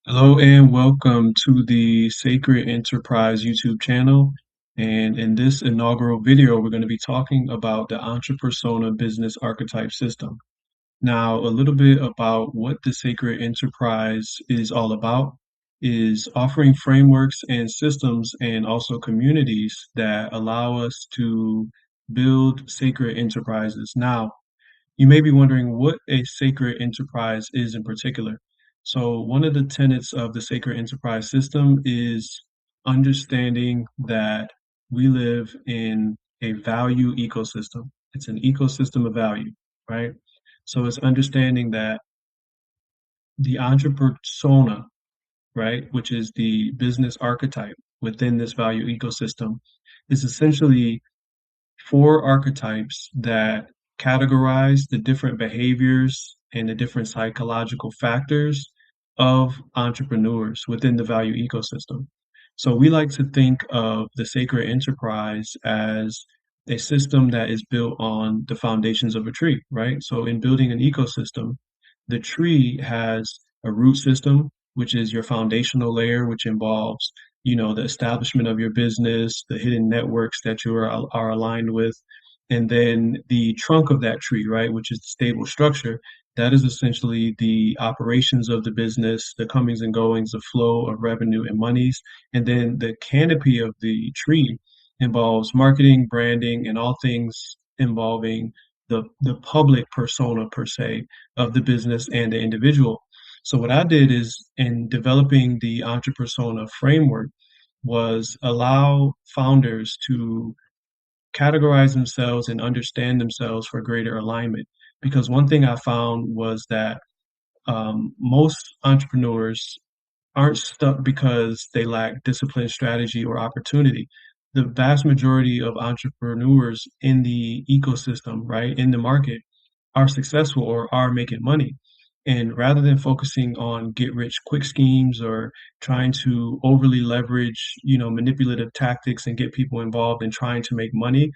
Hello and welcome to the Sacred Enterprise YouTube channel. And in this inaugural video, we're going to be talking about the Entrepersona business archetype system. Now, a little bit about what the Sacred Enterprise is all about is offering frameworks and systems and also communities that allow us to build sacred enterprises. Now, you may be wondering what a sacred enterprise is in particular. So, one of the tenets of the sacred enterprise system is understanding that we live in a value ecosystem. It's an ecosystem of value, right? So, it's understanding that the entrepersona, right, which is the business archetype within this value ecosystem, is essentially four archetypes that categorize the different behaviors and the different psychological factors of entrepreneurs within the value ecosystem. So we like to think of the sacred enterprise as a system that is built on the foundations of a tree, right? So in building an ecosystem, the tree has a root system, which is your foundational layer, which involves, the establishment of your business, the hidden networks that are aligned with, and then the trunk of that tree, right, which is the stable structure. That is essentially the operations of the business, the comings and goings, the flow of revenue and monies. And then the canopy of the tree involves marketing, branding, and all things involving the public persona per se of the business and the individual. So what I did is in developing the Entrepersona framework was allow founders to categorize themselves and understand themselves for greater alignment. Because one thing I found was that most entrepreneurs aren't stuck because they lack discipline, strategy, or opportunity. The vast majority of entrepreneurs in the ecosystem, right, in the market, are successful or are making money. And rather than focusing on get rich quick schemes or trying to overly leverage, manipulative tactics and get people involved in trying to make money,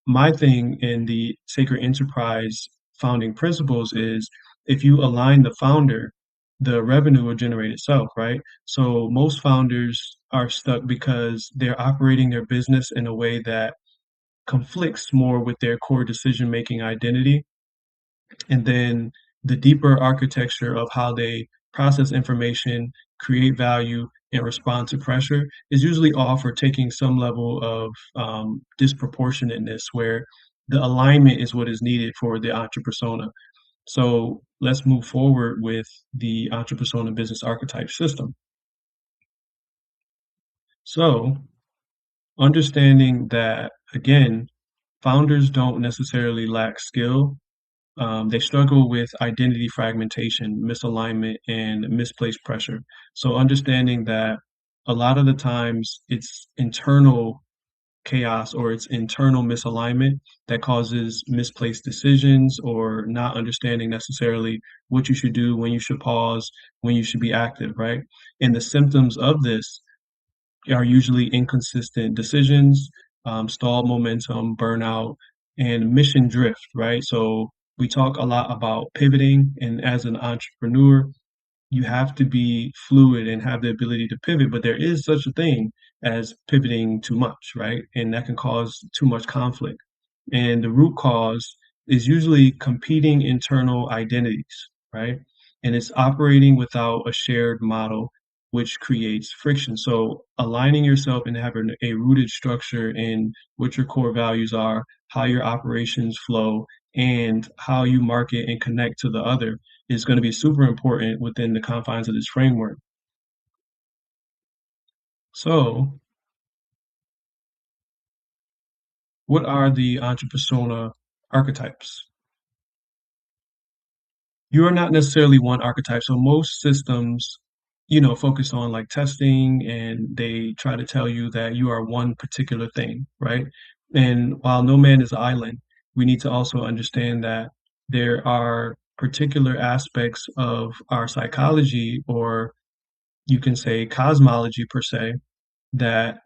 my thing in the sacred enterprise founding principles is if you align the founder, the revenue will generate itself, right? So most founders are stuck because they're operating their business in a way that conflicts more with their core decision making identity. And then the deeper architecture of how they process information, create value, and respond to pressure is usually off or taking some level of disproportionateness where the alignment is what is needed for the entrepersona. So let's move forward with the entrepersona business archetype system. So understanding that, again, founders don't necessarily lack skill. They struggle with identity fragmentation, misalignment, and misplaced pressure. So understanding that a lot of the times it's internal chaos or it's internal misalignment that causes misplaced decisions or not understanding necessarily what you should do, when you should pause, when you should be active, right? And the symptoms of this are usually inconsistent decisions, stalled momentum, burnout, and mission drift, right? So we talk a lot about pivoting, and as an entrepreneur, you have to be fluid and have the ability to pivot, but there is such a thing as pivoting too much, right? And that can cause too much conflict. And the root cause is usually competing internal identities, right? And it's operating without a shared model, which creates friction. So aligning yourself and having a rooted structure in what your core values are, how your operations flow, and how you market and connect to the other is going to be super important within the confines of this framework. So, what are the entrepersona archetypes? You are not necessarily one archetype. So most systems, focus on like testing and they try to tell you that you are one particular thing, right? And while no man is an island, we need to also understand that there are particular aspects of our psychology, or you can say cosmology per se, that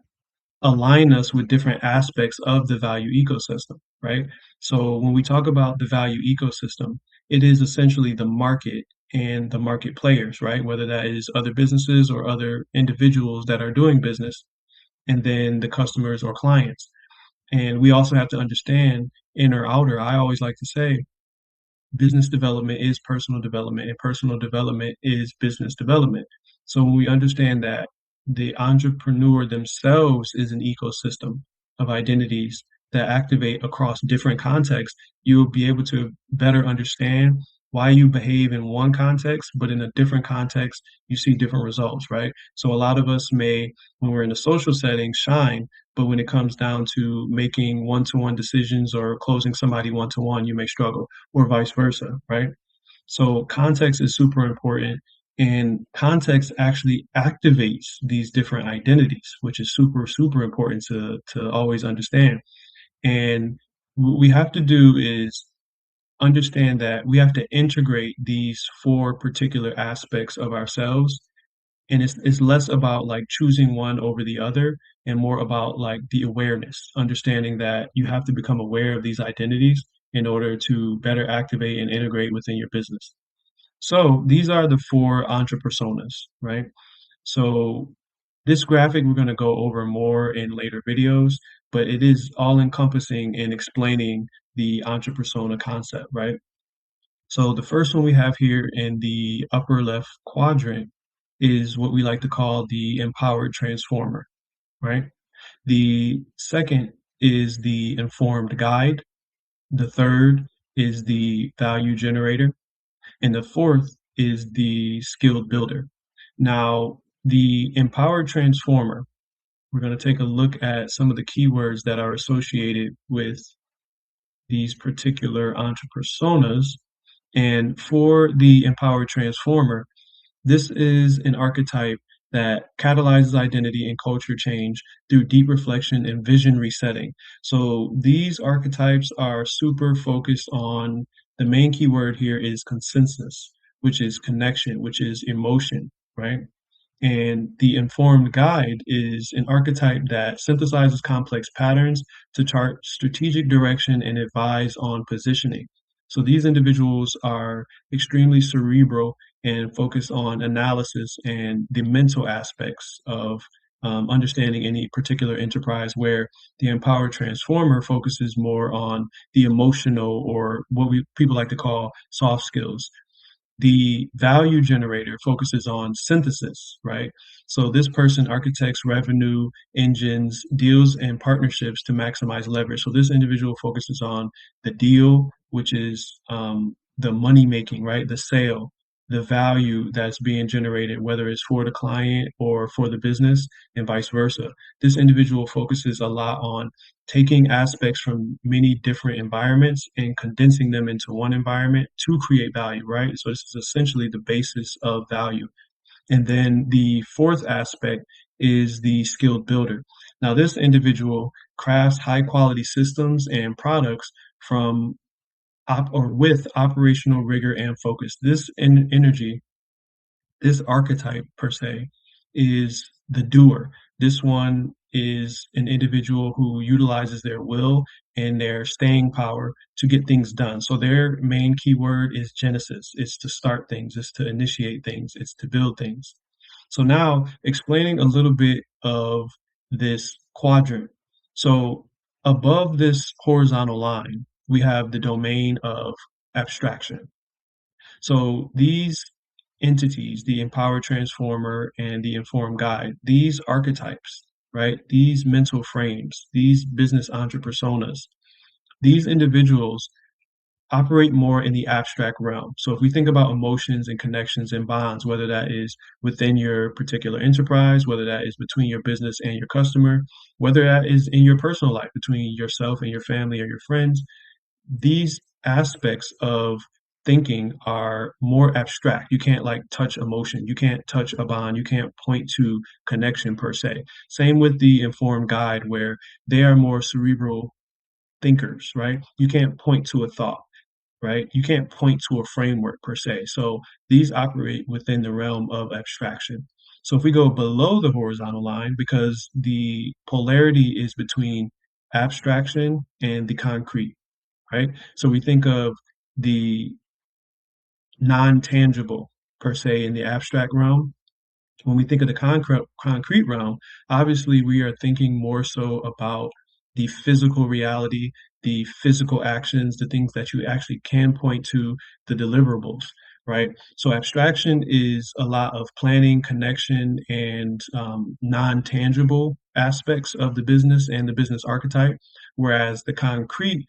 align us with different aspects of the value ecosystem, right? So when we talk about the value ecosystem, it is essentially the market and the market players, right? Whether that is other businesses or other individuals that are doing business, and then the customers or clients. And we also have to understand inner outer. I always like to say business development is personal development and personal development is business development. So when we understand that the entrepreneur themselves is an ecosystem of identities that activate across different contexts, you'll be able to better understand why you behave in one context, but in a different context, you see different results, right? So a lot of us may, when we're in a social setting, shine, but when it comes down to making one-to-one decisions or closing somebody one-to-one, you may struggle, or vice versa, right? So context is super important, and context actually activates these different identities, which is super, super important to always understand. And what we have to do is understand that we have to integrate these four particular aspects of ourselves, and it's less about like choosing one over the other and more about like the awareness, understanding that you have to become aware of these identities in order to better activate and integrate within your business. So these are the four entrepersonas, right? So this graphic we're going to go over more in later videos, but it is all encompassing in explaining the entrepersona concept, right? So the first one we have here in the upper left quadrant is what we like to call the empowered transformer, right? The second is the informed guide. The third is the value generator. And the fourth is the skilled builder. Now, the empowered transformer, we're going to take a look at some of the keywords that are associated with these particular entrepersonas. And for the empowered transformer, this is an archetype that catalyzes identity and culture change through deep reflection and vision resetting. So these archetypes are super focused on the main keyword here is consensus, which is connection, which is emotion, right? And the informed guide is an archetype that synthesizes complex patterns to chart strategic direction and advise on positioning. So these individuals are extremely cerebral and focus on analysis and the mental aspects of understanding any particular enterprise, where the empowered transformer focuses more on the emotional, or what we people like to call soft skills. The value generator focuses on synthesis, right? So this person architects revenue engines, deals, and partnerships to maximize leverage. So this individual focuses on the deal, which is the money making, right? The sale, the value that's being generated, whether it's for the client or for the business, and vice versa. This individual focuses a lot on taking aspects from many different environments and condensing them into one environment to create value, right? So this is essentially the basis of value. And then the fourth aspect is the skilled builder. Now, this individual crafts high quality systems and products from or with operational rigor and focus. Energy, this archetype per se, is the doer. This one is an individual who utilizes their will and their staying power to get things done. So their main keyword is genesis. It's to start things, it's to initiate things, it's to build things. So now explaining a little bit of this quadrant. So above this horizontal line, we have the domain of abstraction. So these entities, the empowered transformer and the informed guide, these archetypes, right? These mental frames, these business entrepersonas, these individuals operate more in the abstract realm. So if we think about emotions and connections and bonds, whether that is within your particular enterprise, whether that is between your business and your customer, whether that is in your personal life between yourself and your family or your friends, these aspects of thinking are more abstract. You can't like touch emotion. You can't touch a bond. You can't point to connection per se. Same with the informed guide, where they are more cerebral thinkers, right? You can't point to a thought, right? You can't point to a framework per se. So these operate within the realm of abstraction. So if we go below the horizontal line, because the polarity is between abstraction and the concrete, right? So we think of the non-tangible per se in the abstract realm. When we think of the concrete realm, obviously we are thinking more so about the physical reality, the physical actions, the things that you actually can point to, the deliverables, right? So abstraction is a lot of planning, connection, and non-tangible aspects of the business and the business archetype, whereas the concrete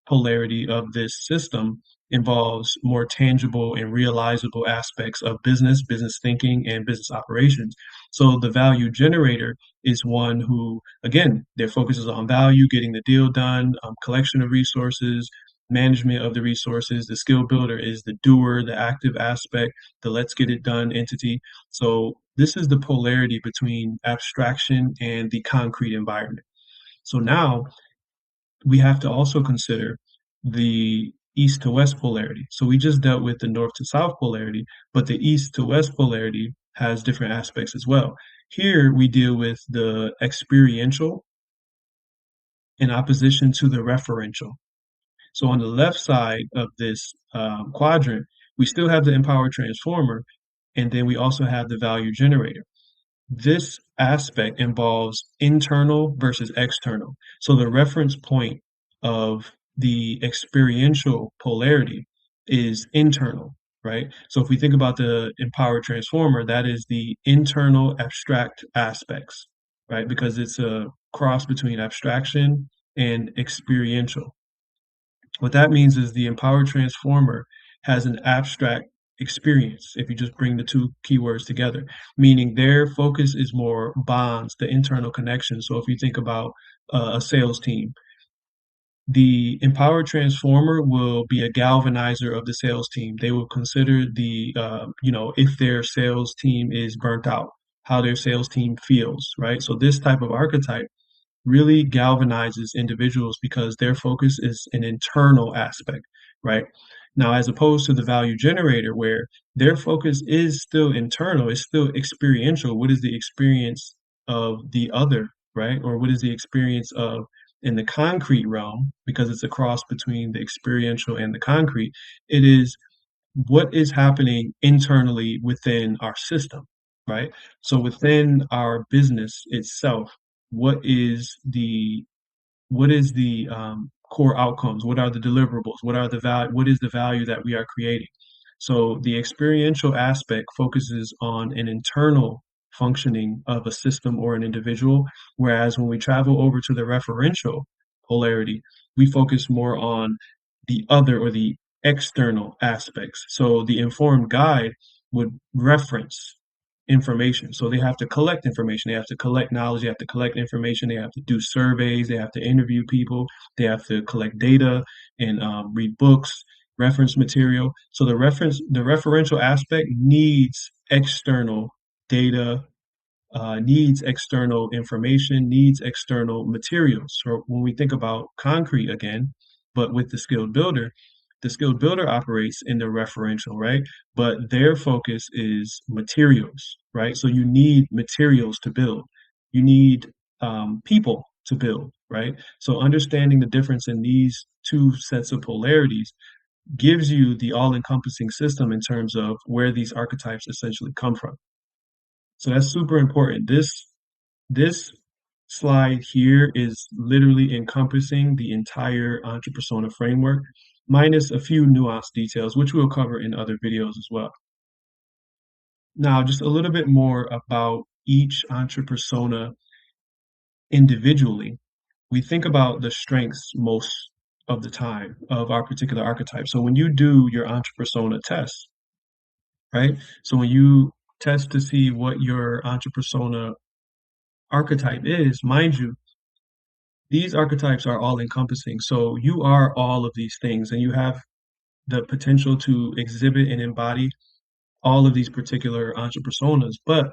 polarity of this system involves more tangible and realizable aspects of business, business thinking, and business operations. So the value generator is one who, again, their focus is on value, getting the deal done, collection of resources, management of the resources. The skill builder is the doer, the active aspect, the let's get it done entity. So this is the polarity between abstraction and the concrete environment. So now we have to also consider the east to west polarity. So we just dealt with the north to south polarity, but the east to west polarity has different aspects as well. Here we deal with the experiential in opposition to the referential. So on the left side of this quadrant, we still have the empowered transformer, and then we also have the value generator. This aspect involves internal versus external. So the reference point of the experiential polarity is internal, right? So if we think about the empowered transformer, that is the internal abstract aspects, right? Because it's a cross between abstraction and experiential. What that means is the empowered transformer has an abstract experience, if you just bring the two keywords together, meaning their focus is more bonds, the internal connection. So if you think about a sales team, the empowered transformer will be a galvanizer of the sales team. They will consider if their sales team is burnt out, how their sales team feels, right? So this type of archetype really galvanizes individuals because their focus is an internal aspect, right? Now, as opposed to the value generator, where their focus is still internal, it's still experiential. What is the experience of the other, right? Or what is the experience of in the concrete realm, because it's a cross between the experiential and the concrete, it is what is happening internally within our system, right? So within our business itself, what is the core outcomes? What are the deliverables? What are the value? What is the value that we are creating? So the experiential aspect focuses on an internal functioning of a system or an individual, whereas when we travel over to the referential polarity, we focus more on the other or the external aspects. So the informed guide would reference information. So they have to collect information, they have to collect knowledge, they have to collect information, they have to do surveys, they have to interview people, they have to collect data and read books, reference material. So the referential aspect needs external data, needs external information, needs external materials. So when we think about concrete again, but with the skilled builder operates in the referential, right? But their focus is materials, right? So you need materials to build. You need people to build, right? So understanding the difference in these two sets of polarities gives you the all-encompassing system in terms of where these archetypes essentially come from. So that's super important. This slide here is literally encompassing the entire Entrepersona framework, minus a few nuanced details, which we'll cover in other videos as well. Now, just a little bit more about each Entrepersona individually. We think about the strengths most of the time of our particular archetype. So when you do your Entrepersona test, right? So when you test to see what your Entrepersona archetype is, mind you, these archetypes are all encompassing. So you are all of these things, and you have the potential to exhibit and embody all of these particular entrepersonas. But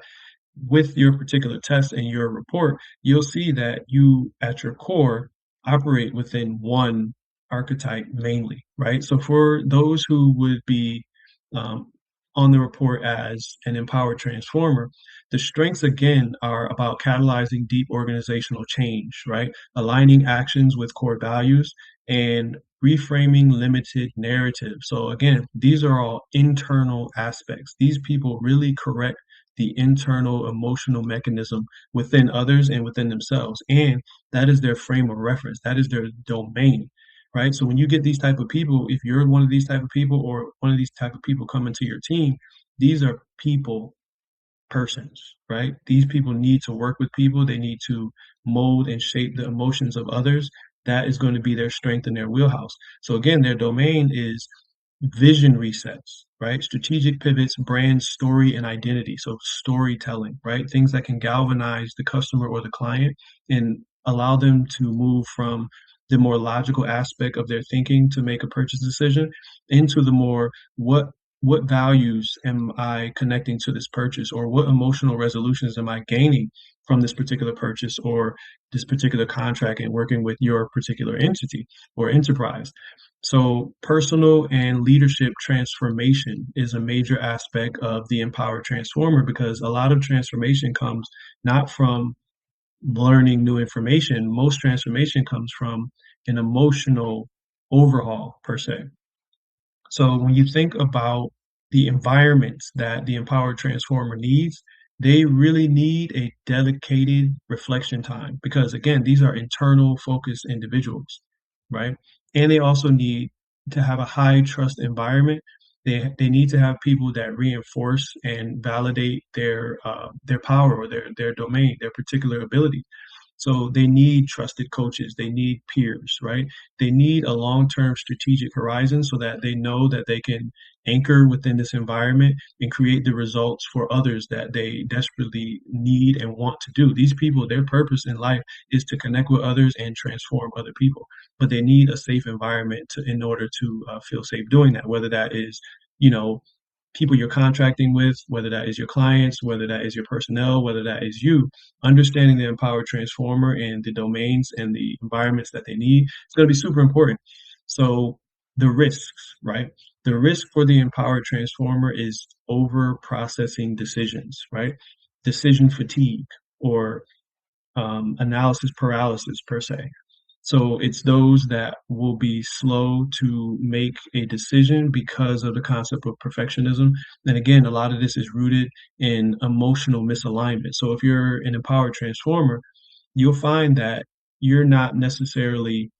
with your particular test and your report, you'll see that you, at your core, operate within one archetype mainly, right? So for those who would be um, on the report as an empowered transformer, the strengths again are about catalyzing deep organizational change, right? Aligning actions with core values and reframing limited narrative. So again, these are all internal aspects. These people really correct the internal emotional mechanism within others and within themselves. And that is their frame of reference. That is their domain. Right. So when you get these type of people, if you're one of these type of people or one of these type of people come into your team, these are people persons, right? These people need to work with people. They need to mold and shape the emotions of others. That is going to be their strength and their wheelhouse. So again, their domain is vision resets, right? Strategic pivots, brand story and identity. So storytelling, right? Things that can galvanize the customer or the client and allow them to move from the more logical aspect of their thinking to make a purchase decision into the more what values am I connecting to this purchase, or what emotional resolutions am I gaining from this particular purchase or this particular contract and working with your particular entity or enterprise. So personal and leadership transformation is a major aspect of the empowered transformer, because a lot of transformation comes not from learning new information. Most transformation comes from an emotional overhaul per se. So when you think about the environments that the empowered transformer needs, they really need a dedicated reflection time, because again, these are internal focused individuals, right? And they also need to have a high trust environment. They need to have people that reinforce and validate their power or their domain, their particular ability. So they need trusted coaches, they need peers, right? They need a long-term strategic horizon so that they know that they can anchor within this environment and create the results for others that they desperately need and want to do. These people, their purpose in life is to connect with others and transform other people, but they need a safe environment in order to feel safe doing that, whether that is, you know, people you're contracting with, whether that is your clients, whether that is your personnel, whether that is you, understanding the empowered transformer and the domains and the environments that they need, it's going to be super important. So the risks, right? The risk for the empowered transformer is over processing decisions, right? Decision fatigue or analysis paralysis per se. So it's those that will be slow to make a decision because of the concept of perfectionism. And again, a lot of this is rooted in emotional misalignment. So if you're an empowered transformer, you'll find that you're not necessarily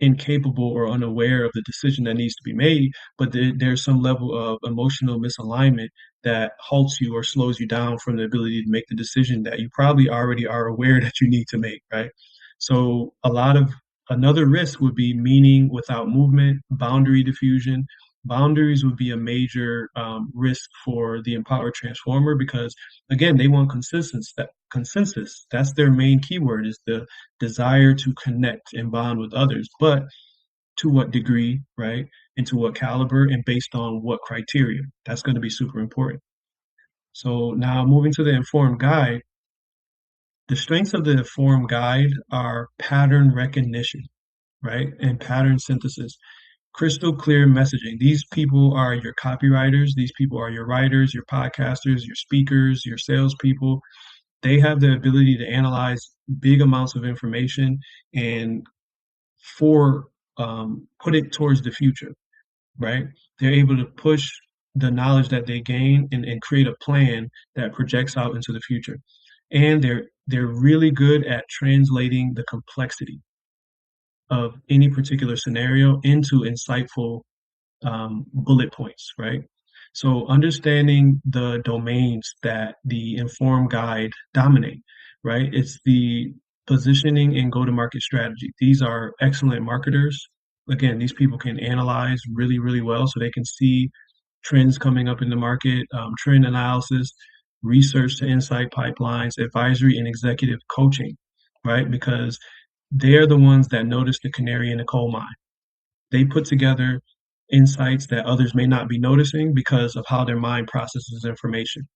incapable or unaware of the decision that needs to be made, but there's some level of emotional misalignment that halts you or slows you down from the ability to make the decision that you probably already are aware that you need to make, right? So a lot of another risk would be meaning without movement, boundary diffusion. Boundaries would be a major risk for the empowered transformer, because again, they want consensus. That consensus, that's their main keyword, is the desire to connect and bond with others, but to what degree, right? And to what caliber and based on what criteria. That's going to be super important. So now moving to the informed guide, the strengths of the informed guide are pattern recognition, right? And pattern synthesis, crystal clear messaging. These people are your copywriters. These people are your writers, your podcasters, your speakers, your salespeople. They have the ability to analyze big amounts of information and for put it towards the future, right? They're able to push the knowledge that they gain and create a plan that projects out into the future. And they're really good at translating the complexity of any particular scenario into insightful bullet points, right? So understanding the domains that the informed guide dominate, right? It's the positioning and go-to-market strategy. These are excellent marketers. Again, these people can analyze really, really well, so they can see trends coming up in the market, trend analysis, research to insight pipelines, advisory and executive coaching, right? Because they're the ones that notice the canary in the coal mine. They put together insights that others may not be noticing because of how their mind processes information.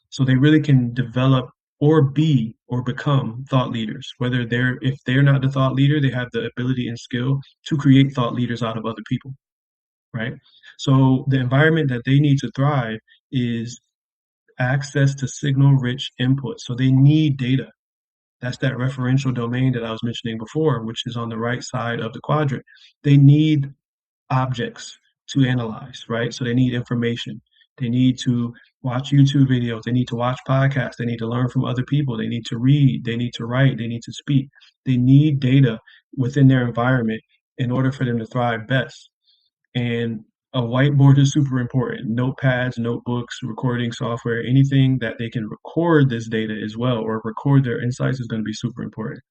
So they really can develop or be or become thought leaders. Whether if they're not the thought leader, they have the ability and skill to create thought leaders out of other people, right? So the environment that they need to thrive is access to signal rich input. So they need data. That's that referential domain that I was mentioning before, which is on the right side of the quadrant. They need objects to analyze, right? So they need information. They need to watch YouTube videos. They need to watch podcasts. They need to learn from other people. They need to read. They need to write. They need to speak. They need data within their environment in order for them to thrive best. And a whiteboard is super important. Notepads, notebooks, recording software, anything that they can record this data as well or record their insights is going to be super important.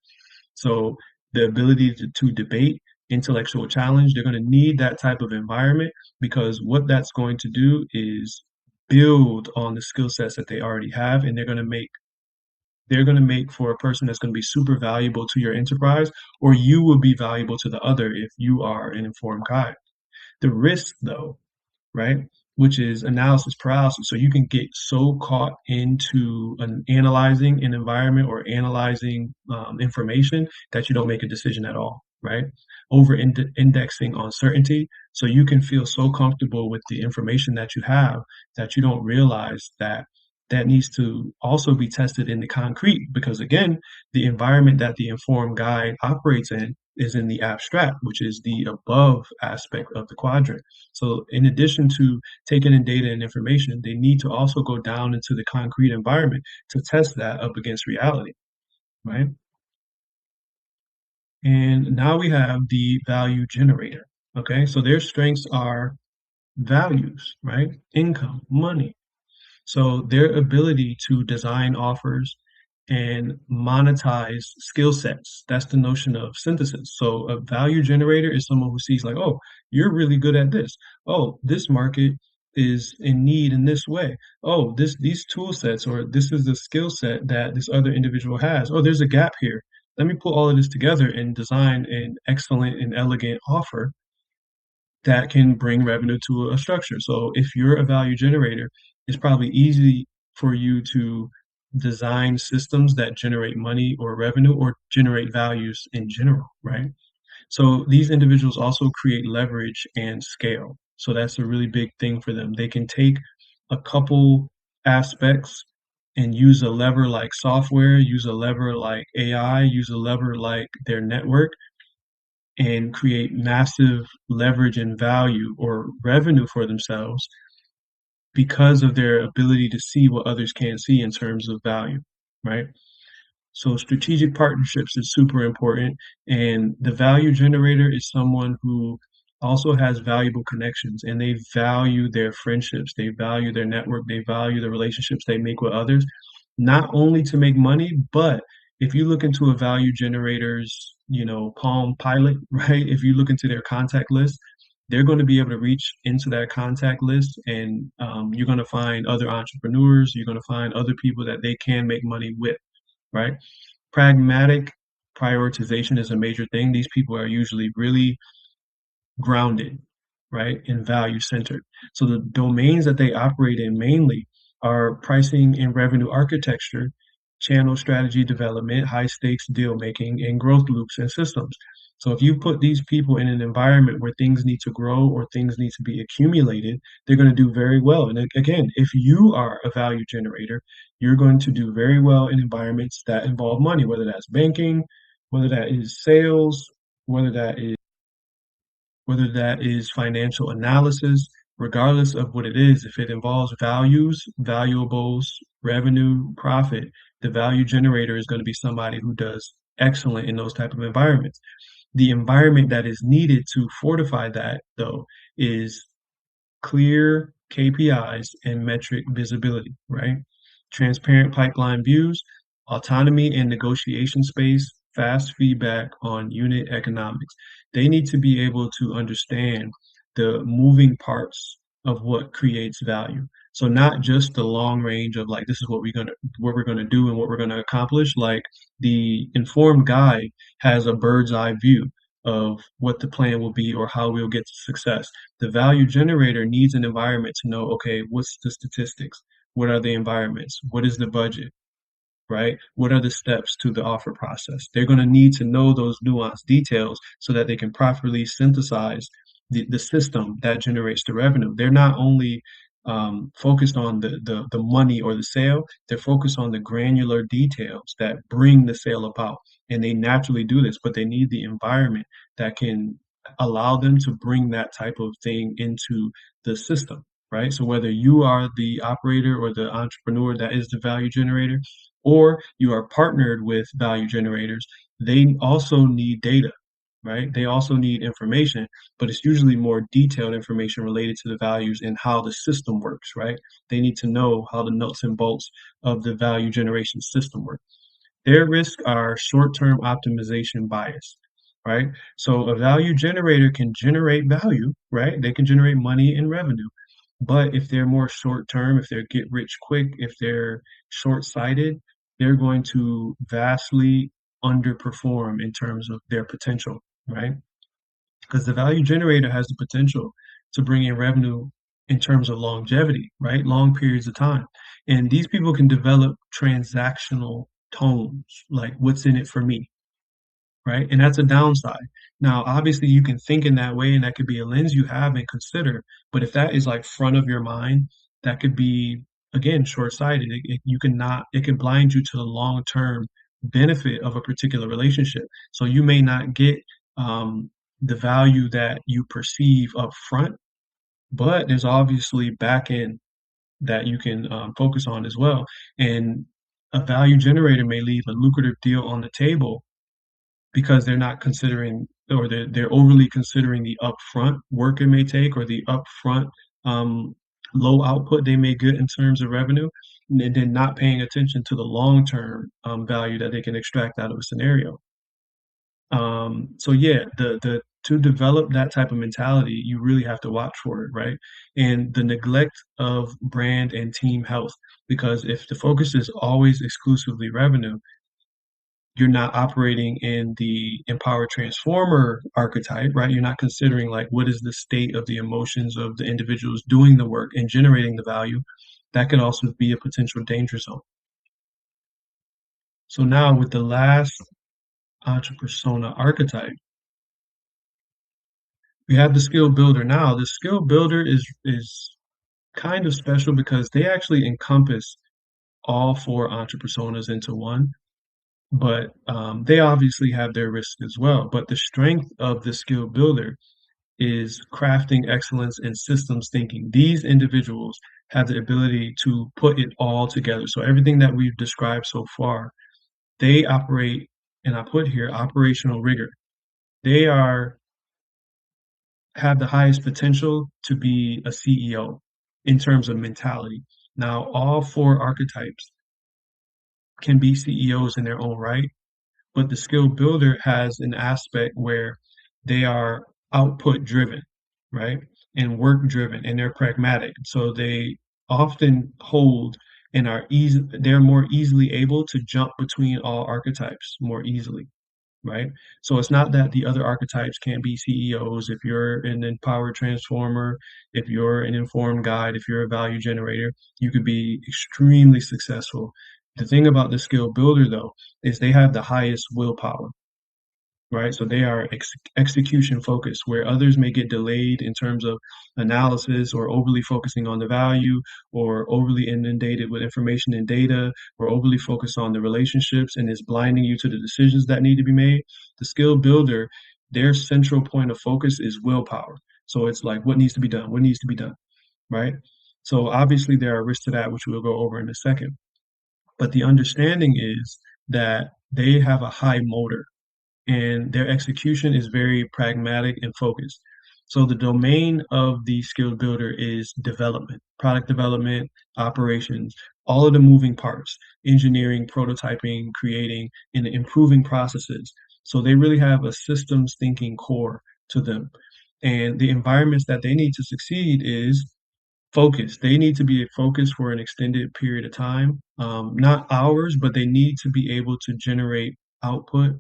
So the ability to debate, intellectual challenge, they're going to need that type of environment because what that's going to do is build on the skill sets that they already have, and they're going to make for a person that's going to be super valuable to your enterprise, or you will be valuable to the other if you are an informed guide. The risk, though, right? Which is analysis paralysis. So you can get so caught into analyzing an environment or analyzing information that you don't make a decision at all, right? Over indexing on certainty. So you can feel so comfortable with the information that you have that you don't realize that that needs to also be tested in the concrete because again the environment that the informed guide operates in is in the abstract, which is the above aspect of the quadrant. So in addition to taking in data and information, they need to also go down into the concrete environment to test that up against reality, right? And now we have the value generator. Okay, so their strengths are values, right? Income, money. So their ability to design offers and monetize skill sets. That's the notion of synthesis. So a value generator is someone who sees like, oh, you're really good at this. Oh, this market is in need in this way. Oh, these tool sets or this is the skill set that this other individual has. Oh, there's a gap here. Let me put all of this together and design an excellent and elegant offer that can bring revenue to a structure. So if you're a value generator, it's probably easy for you to design systems that generate money or revenue or generate values in general, right? So these individuals also create leverage and scale. So that's a really big thing for them. They can take a couple aspects and use a lever like software, use a lever like AI, use a lever like their network and create massive leverage and value or revenue for themselves because of their ability to see what others can't see in terms of value, right? So strategic partnerships is super important. And the value generator is someone who also has valuable connections and they value their friendships, they value their network, they value the relationships they make with others, not only to make money, but if you look into a value generator's, Palm Pilot, right? If you look into their contact list, they're going to be able to reach into that contact list and you're going to find other entrepreneurs, you're going to find other people that they can make money with, right? Pragmatic prioritization is a major thing. These people are usually really grounded, right, and value centered. So the domains that they operate in mainly are pricing and revenue architecture, channel strategy development, high stakes deal making, and growth loops and systems. So if you put these people in an environment where things need to grow or things need to be accumulated, they're going to do very well. And again, if you are a value generator, you're going to do very well in environments that involve money, whether that's banking, whether that is sales, whether that is whether that is financial analysis, regardless of what it is, if it involves values, valuables, revenue, profit, the value generator is going to be somebody who does excellent in those type of environments. The environment that is needed to fortify that, though, is clear KPIs and metric visibility, right? Transparent pipeline views, autonomy and negotiation space, fast feedback on unit economics. They need to be able to understand the moving parts of what creates value. So not just the long range of like this is what we're gonna do and what we're gonna accomplish. Like the informed guide has a bird's eye view of what the plan will be or how we'll get to success. The value generator needs an environment to know, okay, what's the statistics? What are the environments? What is the budget? Right? What are the steps to the offer process? They're going to need to know those nuanced details so that they can properly synthesize the system that generates the revenue. They're not only focused on the money or the sale. They're focused on the granular details that bring the sale about. And they naturally do this, but they need the environment that can allow them to bring that type of thing into the system, right? So whether you are the operator or the entrepreneur that is the value generator, or you are partnered with value generators, they also need data, right? They also need information, but it's usually more detailed information related to the values and how the system works, right? They need to know how the nuts and bolts of the value generation system work. Their risks are short-term optimization bias, right? So a value generator can generate value, right? They can generate money and revenue. But if they're more short-term, if they're get rich quick, if they're short-sighted, they're going to vastly underperform in terms of their potential, right? Because the value generator has the potential to bring in revenue in terms of longevity, right? Long periods of time. And these people can develop transactional tones, like what's in it for me, right? And that's a downside. Now, obviously, you can think in that way, and that could be a lens you have and consider. But if that is like front of your mind, that could be, again, short-sighted. You cannot, it can blind you to the long-term benefit of a particular relationship. So you may not get the value that you perceive up front, but there's obviously back end that you can focus on as well. And a value generator may leave a lucrative deal on the table because they're not considering, or they're overly considering the upfront work it may take, or the upfront um, low output they may get in terms of revenue, and then not paying attention to the long-term value that they can extract out of a scenario. So yeah, the to develop that type of mentality, you really have to watch for it, right? And the neglect of brand and team health, because if the focus is always exclusively revenue, you're not operating in the empowered transformer archetype, right? You're not considering like what is the state of the emotions of the individuals doing the work and generating the value. That could also be a potential danger zone. So now with the last entrepersona archetype, we have the skill builder. Now, the skill builder is kind of special because they actually encompass all four entrepersonas into one. But they obviously have their risks as well. But the strength of the skill builder is crafting excellence and systems thinking. These individuals have the ability to put it all together. So everything that we've described so far, they operate, and I put here operational rigor. They are have the highest potential to be a CEO in terms of mentality. Now, all four archetypes can be CEOs in their own right, but the skill builder has an aspect where they are output driven, right? And work driven, and they're pragmatic. So they often hold and are easy, they're more easily able to jump between all archetypes more easily, right? So it's not that the other archetypes can't be CEOs. If you're an empowered transformer, if you're an informed guide, if you're a value generator, you could be extremely successful. The thing about the skill builder, though, is they have the highest willpower, right? So they are execution focused, where others may get delayed in terms of analysis, or overly focusing on the value, or overly inundated with information and data, or overly focused on the relationships, and is blinding you to the decisions that need to be made. The skill builder, their central point of focus is willpower. So it's like what needs to be done, what needs to be done, right? So obviously there are risks to that, which we'll go over in a second. But the understanding is that they have a high motor, and their execution is very pragmatic and focused. So the domain of the skill builder is development, product development, operations, all of the moving parts, engineering, prototyping, creating, and improving processes. So they really have a systems thinking core to them. And the environments that they need to succeed is focus. They need to be focused for an extended period of time, not hours, but they need to be able to generate output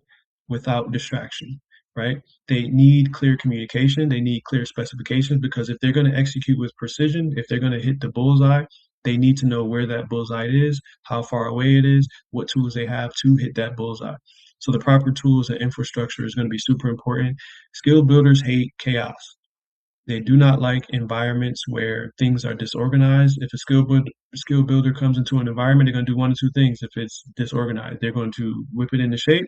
without distraction, right? They need clear communication. They need clear specifications, because if they're going to execute with precision, if they're going to hit the bullseye, they need to know where that bullseye is, how far away it is, what tools they have to hit that bullseye. So the proper tools and infrastructure is going to be super important. Skill builders hate chaos. They do not like environments where things are disorganized. If a skill builder comes into an environment, they're going to do one of two things. If it's disorganized, they're going to whip it into shape,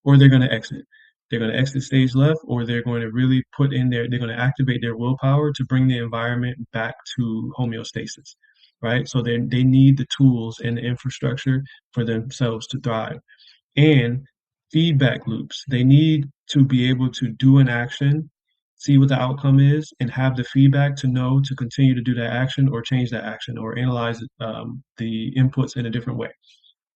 or they're going to exit. They're going to exit stage left, or they're going to really put in their, they're going to activate their willpower to bring the environment back to homeostasis, right? So they need the tools and the infrastructure for themselves to thrive. And feedback loops. They need to be able to do an action, see what the outcome is, and have the feedback to know to continue to do that action or change that action or analyze the inputs in a different way.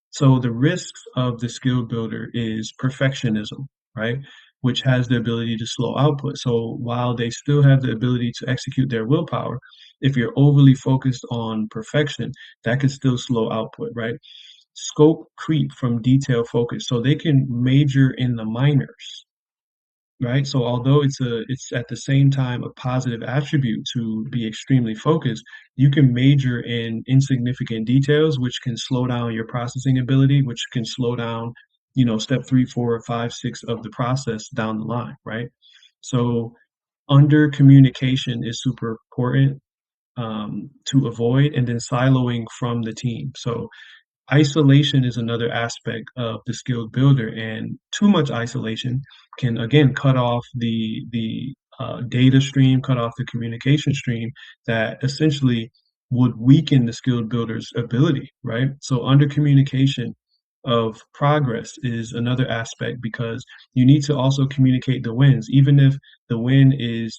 So the risks of the skill builder is perfectionism, right? Which has the ability to slow output. So while they still have the ability to execute their willpower, if you're overly focused on perfection, that could still slow output, right? Scope creep from detail focus. So they can major in the minors, right? So although it's at the same time a positive attribute to be extremely focused, you can major in insignificant details, which can slow down your processing ability, which can slow down, step 3, 4, 5, 6 of the process down the line, right? So under communication is super important to avoid, and then siloing from the team. So isolation is another aspect of the skilled builder, and too much isolation can again cut off the data stream, cut off the communication stream that essentially would weaken the skilled builder's ability, right? So under communication of progress is another aspect because you need to also communicate the wins, even if the win is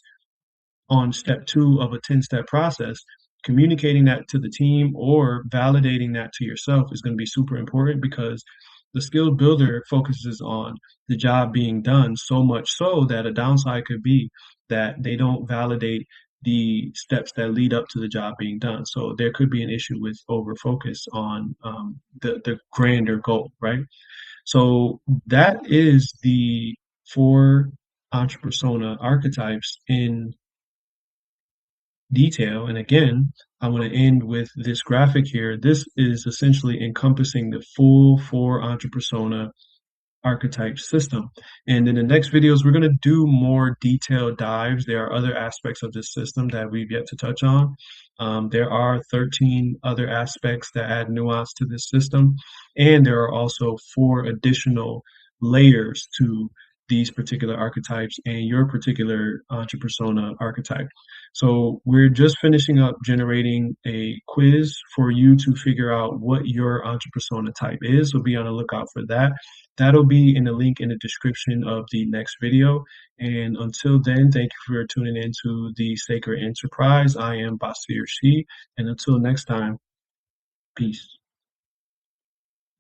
on step 2 of a 10-step process. Communicating that to the team or validating that to yourself is going to be super important because the skilled builder focuses on the job being done so much so that a downside could be that they don't validate the steps that lead up to the job being done. So there could be an issue with over focus on the grander goal, right? So that is the 4 entrepersona archetypes in detail. And again, I want to end with this graphic here. This is essentially encompassing the full 4 entrepersona archetype system. And in the next videos, we're going to do more detailed dives. There are other aspects of this system that we've yet to touch on. There are 13 other aspects that add nuance to this system. And there are also 4 additional layers to these particular archetypes and your particular entrepersona archetype. So we're just finishing up generating a quiz for you to figure out what your entrepersona type is. So be on the lookout for that. That'll be in the link in the description of the next video. And until then, thank you for tuning into the Sacred Enterprise. I am Basir Shi. And until next time, peace.